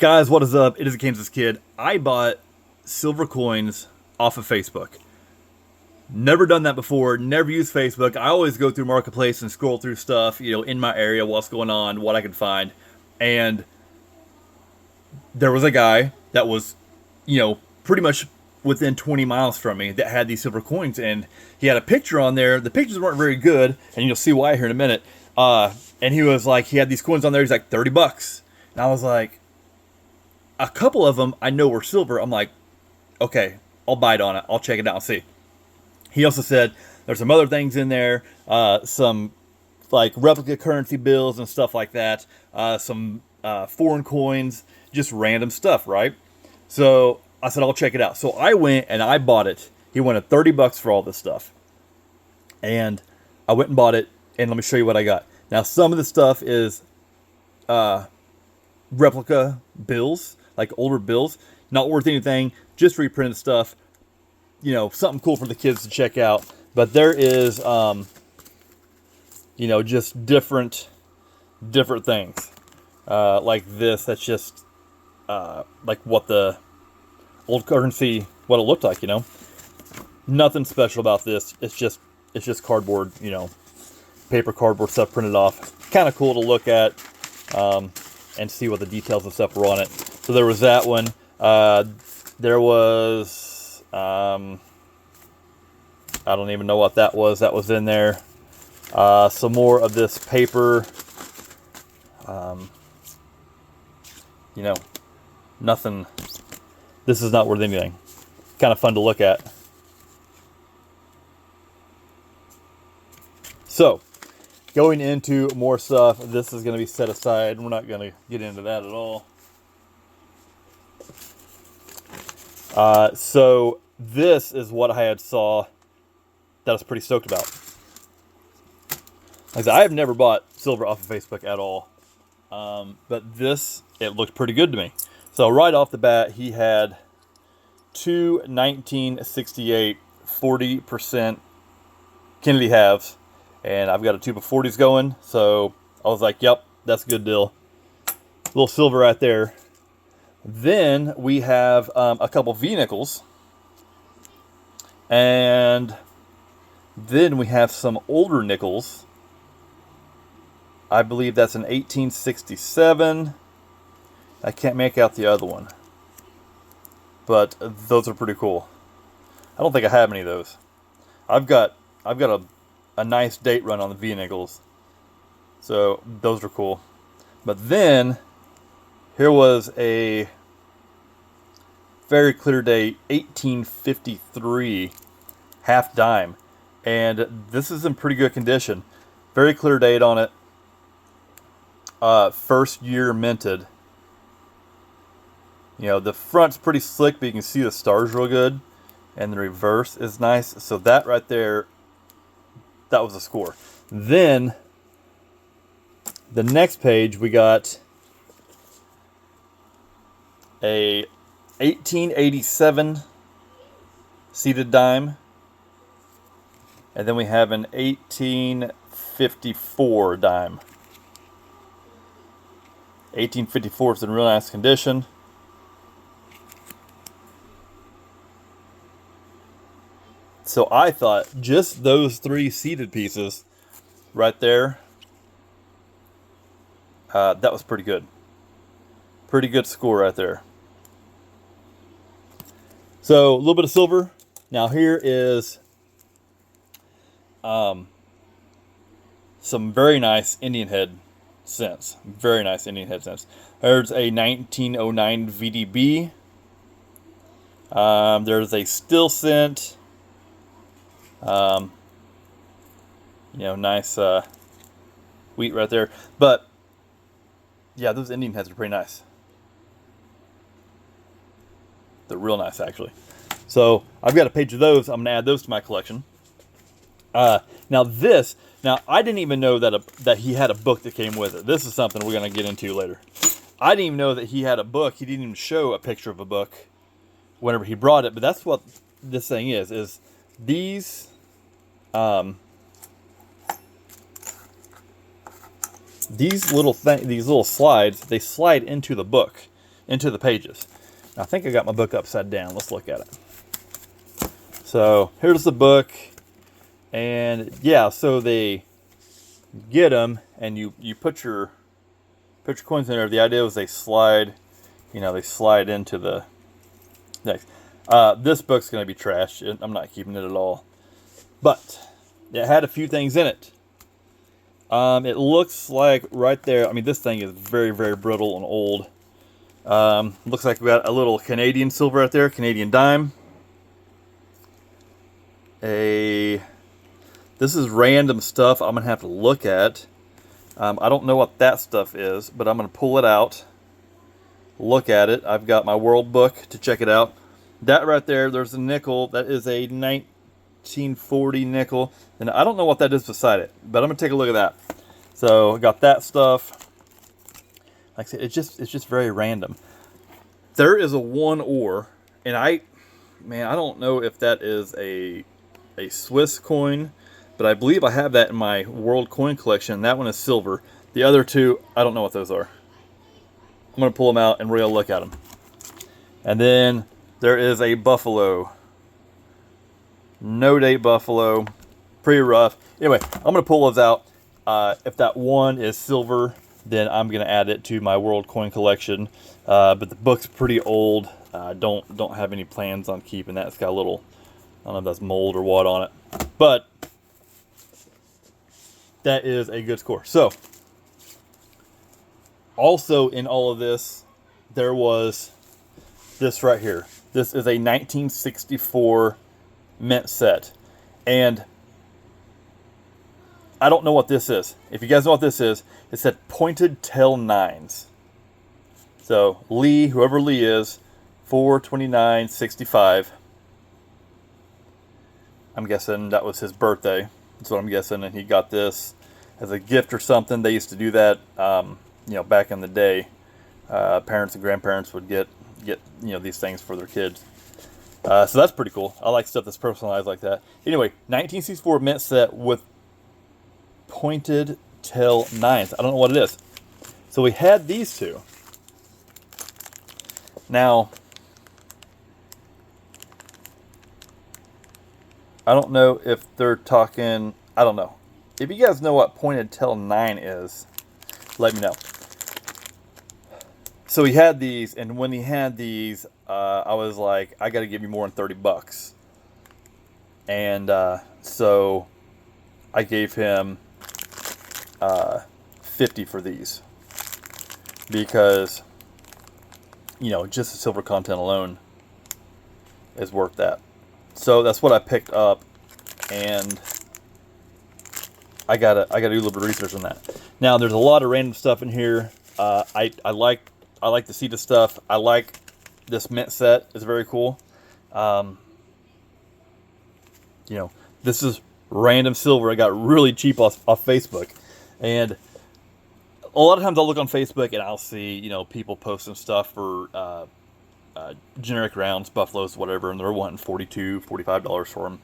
Guys, what is up? It is a Kansas Kid. I bought silver coins off of Facebook. Never done that before. Never used Facebook. I always go through Marketplace and scroll through stuff, in my area, what's going on, what I can find. And there was a guy that was, pretty much within 20 miles from me that had these silver coins. And he had a picture on there. The pictures weren't very good, and you'll see why here in a minute. And he was like, he had these coins on there. He's like, $30. And I was like, a couple of them I know were silver. I'm like, okay, I'll bite on it. I'll check it out and see. He also said there's some other things in there, some like replica currency bills and stuff like that, some foreign coins, just random stuff, right? So I said, I'll check it out. So I went and I bought it. He wanted $30 for all this stuff. And I went and bought it, and let me show you what I got. Now, some of the stuff is replica bills, like older bills, not worth anything, just reprinted stuff, something cool for the kids to check out. But there is, just different things, like this. That's just, like what the old currency, what it looked like, nothing special about this. It's just cardboard, paper cardboard stuff printed off. Kind of cool to look at, and see what the details and stuff were on it. So there was that one. There was, I don't even know what that was. That was in there. Some more of this paper. Nothing. This is not worth anything. Kind of fun to look at. So, going into more stuff, this is going to be set aside. We're not going to get into that at all. So this is what I had saw that I was pretty stoked about. Like I said, I have never bought silver off of Facebook at all. But this, it looked pretty good to me. So right off the bat, he had two 1968 40% Kennedy halves. And I've got a tube of 40s going. So I was like, yep, that's a good deal. A little silver right there. Then we have a couple V-nickels. And then we have some older nickels. I believe that's an 1867. I can't make out the other one. But those are pretty cool. I don't think I have any of those. I've got a nice date run on the V-nickels. So those are cool. But then here was a very clear date 1853 half dime. And this is in pretty good condition. Very clear date on it. First year minted. The front's pretty slick, but you can see the stars real good. And the reverse is nice. So that right there, that was a score. Then the next page, we got a 1887 seated dime. And then we have an 1854 dime. 1854 is in real nice condition. So I thought just those three seated pieces right there, that was pretty good. Pretty good score right there. So a little bit of silver. Now here is some very nice Indian head cents. Very nice Indian head cents. There's a 1909 VDB. There's a still cent. Nice wheat right there. But yeah, those Indian heads are pretty nice. They're real nice, actually. So I've got a page of those. I'm gonna add those to my collection. Now I didn't even know that he had a book that came with it. This is something we're gonna get into later. I didn't even know that he had a book. He didn't even show a picture of a book whenever he brought it. But that's what this thing is these. These little slides, they slide into the book, into the pages. I think I got my book upside down. Let's look at it. So here's the book, and yeah, so they get them, and you put your coins in there. The idea was they slide, they slide into the next. This book's going to be trash. I'm not keeping it at all, but it had a few things in it. It looks like right there. I mean, this thing is very, very brittle and old. Looks like we got a little Canadian silver right there, Canadian dime. This is random stuff I'm gonna have to look at. I don't know what that stuff is, but I'm gonna pull it out, look at it. I've got my world book to check it out. That right there, there's a nickel. That is a 1940 nickel, and I don't know what that is beside it, but I'm gonna take a look at that. So I got that stuff. Like I said, it's just very random. There is a 1 ore, and I don't know if that is a Swiss coin, but I believe I have that in my world coin collection. That one is silver. The other two, I don't know what those are. I'm going to pull them out and we're going to look at them. And then there is a buffalo. No date buffalo. Pretty rough. Anyway, I'm going to pull those out. If that one is silver, then I'm going to add it to my world coin collection. But the book's pretty old. Don't have any plans on keeping that. It's got a little, I don't know if that's mold or what on it, but that is a good score. So, also in all of this, there was this right here. This is a 1964 mint set, and I don't know what this is. If you guys know what this is, it said pointed tail 9s. So Lee, whoever Lee is, 4/29/65. I'm guessing that was his birthday. That's what I'm guessing, and he got this as a gift or something. They used to do that, back in the day. Parents and grandparents would get these things for their kids. So that's pretty cool. I like stuff that's personalized like that. Anyway, 1964 mint set with pointed tail 9s. I don't know what it is. So we had these two. Now, I don't know if they're talking, I don't know. If you guys know what pointed tail 9 is, let me know. So he had these, and when he had these, I was like, I got to give you more than $30. And so I gave him 50 for these, because just the silver content alone is worth that. So that's what I picked up, and I gotta do a little bit of research on that. Now there's a lot of random stuff in here. I like to see the stuff. I like this mint set. It's very cool. This is random silver I got really cheap off Facebook, and a lot of times I'll look on Facebook and I'll see people posting stuff for generic rounds, buffaloes, whatever, and they're wanting $42, $45 for them.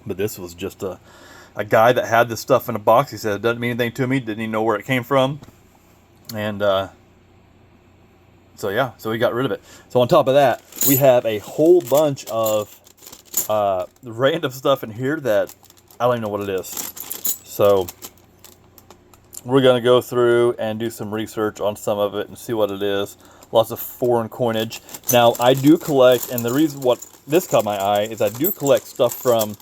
But this was just a guy that had this stuff in a box. He said it doesn't mean anything to me. Didn't even know where it came from, and so he got rid of it. So on top of that, we have a whole bunch of random stuff in here that I don't even know what it is. So we're going to go through and do some research on some of it and see what it is. Lots of foreign coinage. Now, I do collect, and the reason what this caught my eye is I do collect stuff from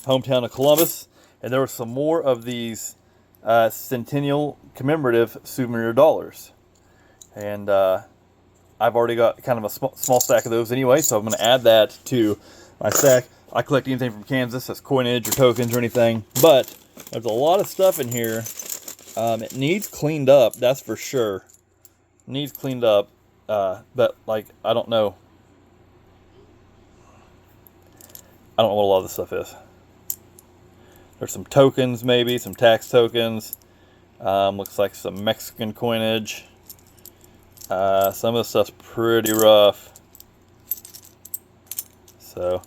hometown of Columbus, and there were some more of these centennial commemorative souvenir dollars. And I've already got kind of a small stack of those anyway, so I'm going to add that to my stack. I collect anything from Kansas that's coinage or tokens or anything, but there's a lot of stuff in here. It needs cleaned up, that's for sure. Needs cleaned up, but I don't know. I don't know what a lot of this stuff is. There's some tokens, maybe some tax tokens. Looks like some Mexican coinage. Some of the stuff's pretty rough. So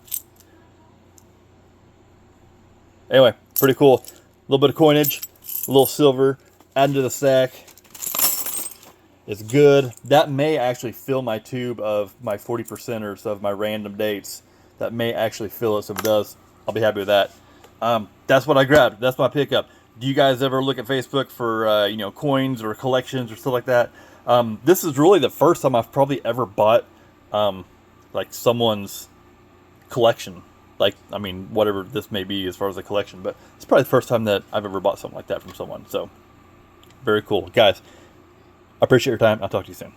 anyway, pretty cool. A little bit of coinage, a little silver, add into the stack. It's good. That may actually fill my tube of my 40%ers of my random dates. That may actually fill it. So if it does, I'll be happy with that. That's what I grabbed. That's my pickup. Do you guys ever look at Facebook for coins or collections or stuff like that? This is really the first time I've probably ever bought like someone's collection. Like, I mean, whatever this may be as far as a collection, but it's probably the first time that I've ever bought something like that from someone. So very cool, guys. I appreciate your time. I'll talk to you soon.